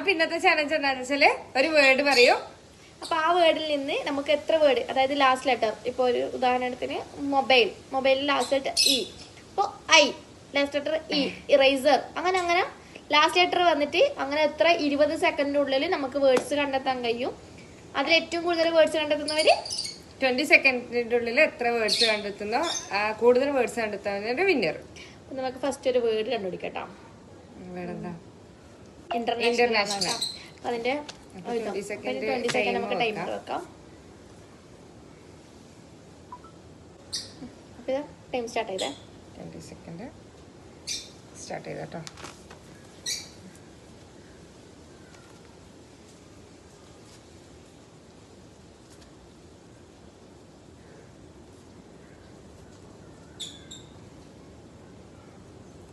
അപ്പൊ ഇന്നത്തെ ചാലഞ്ച് എന്താണെന്ന് വെച്ചാല് ഒരു വേർഡ് പറയൂ. അപ്പൊ ആ വേർഡിൽ നിന്ന് നമുക്ക് എത്ര വേർഡ്, അതായത് ലാസ്റ്റ് ലെറ്റർ, ഇപ്പൊ ഒരു ഉദാഹരണത്തിന് മൊബൈലിൽ ലാസ്റ്റ് ലെറ്റർ ഇ, അപ്പൊ I, last letter E, eraser, അങ്ങനെ അങ്ങനെ ലാസ്റ്റ് ലെറ്റർ വന്നിട്ട് അങ്ങനെ എത്ര 20 സെക്കൻഡിനുള്ളിൽ നമുക്ക് വേർഡ്സ് കണ്ടെത്താൻ കഴിയും. അതിൽ ഏറ്റവും കൂടുതൽ വേർഡ്സ് കണ്ടെത്തുന്നവര് 20 സെക്കൻഡിന്റെ ഉള്ളിൽ എത്ര വേർഡ്സ് കണ്ടെത്തുന്നോ കൂടുതൽ വേർഡ്സ് കണ്ടെത്തുന്നതിന്റെ വിന്നർ. നമുക്ക് ഫസ്റ്റ് ഒരു വേർഡ് കണ്ടുപിടിക്കട്ടോ. ഇന്റർനാഷണൽ. അതിന്റെ 20 സെക്കൻഡ് നമുക്ക് ടൈമർ വെക്കാം. അപ്പൊ ടൈം സ്റ്റാർട്ട് ചെയ്തേ. 20 സെക്കൻഡ് സ്റ്റാർട്ട് ചെയ്തോ.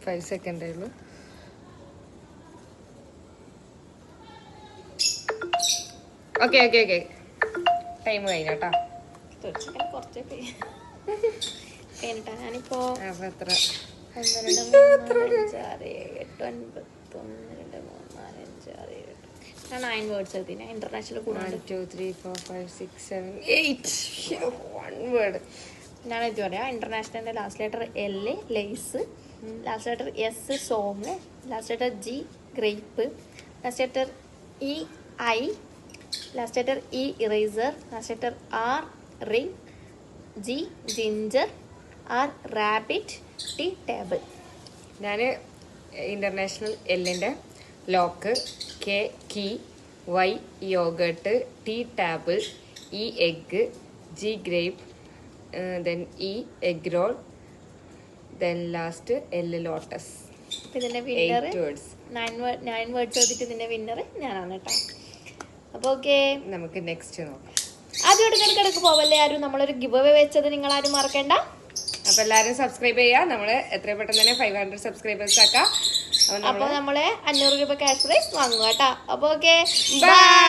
ഫൈവ് സെക്കൻഡേ ഉള്ളൂ. ഓക്കെ ഓക്കെ ഓക്കെ ടൈം കഴിഞ്ഞോട്ടോ. കുറച്ച് കഴിഞ്ഞിട്ടാ ഞാനിപ്പോ എത്ര 1 2 3 4 5 6 7 8 9 1 2 3 4 5 6 7 ഞാൻ 9 വേർഡ്സ് എഴുതി. ഇന്റർനാഷണൽ 1 2 3 4 5 6 7 8 1 വേർഡ് ഞാൻ എഴുതി പറയാം. ഇന്റർനാഷണലിന്റെ last letter L, Lays, last letter S, song, last letter G, grape, last letter E, I, last letter E, eraser, last letter R, ring, G, ginger, R, rabbit, T, table. ഞാൻ international എല്ലിൻ്റെ lock, K, key, Y, yoghurt, T, table, E, egg, G, grape, then E, egg roll, then last L, lotus. ഇതിന്റെ winner 9 words എഴുതിട്ട് ഇതിന്റെ winner ഞാനാണ് കേട്ടോ. അപ്പൊ okay, നമുക്ക് next നോക്കാം. ആദ്യം ഇടയ്ക്കിടയ്ക്ക് പോവല്ലേ ആരും. നമ്മളൊരു ഗിവ് അവേ വെച്ചത് നിങ്ങൾ ആരും മറക്കണ്ട. അപ്പൊ എല്ലാരും സബ്സ്ക്രൈബ് ചെയ്യാ. നമ്മള് എത്രയും പെട്ടെന്ന് തന്നെ 500 സബ്സ്ക്രൈബേഴ്സ് ആക്കാം. അപ്പൊ നമ്മള് 500 രൂപ ക്യാഷ് പ്രൈസ് വാങ്ങുക കേട്ടോ. അപ്പൊ ഓക്കെ, ബൈ.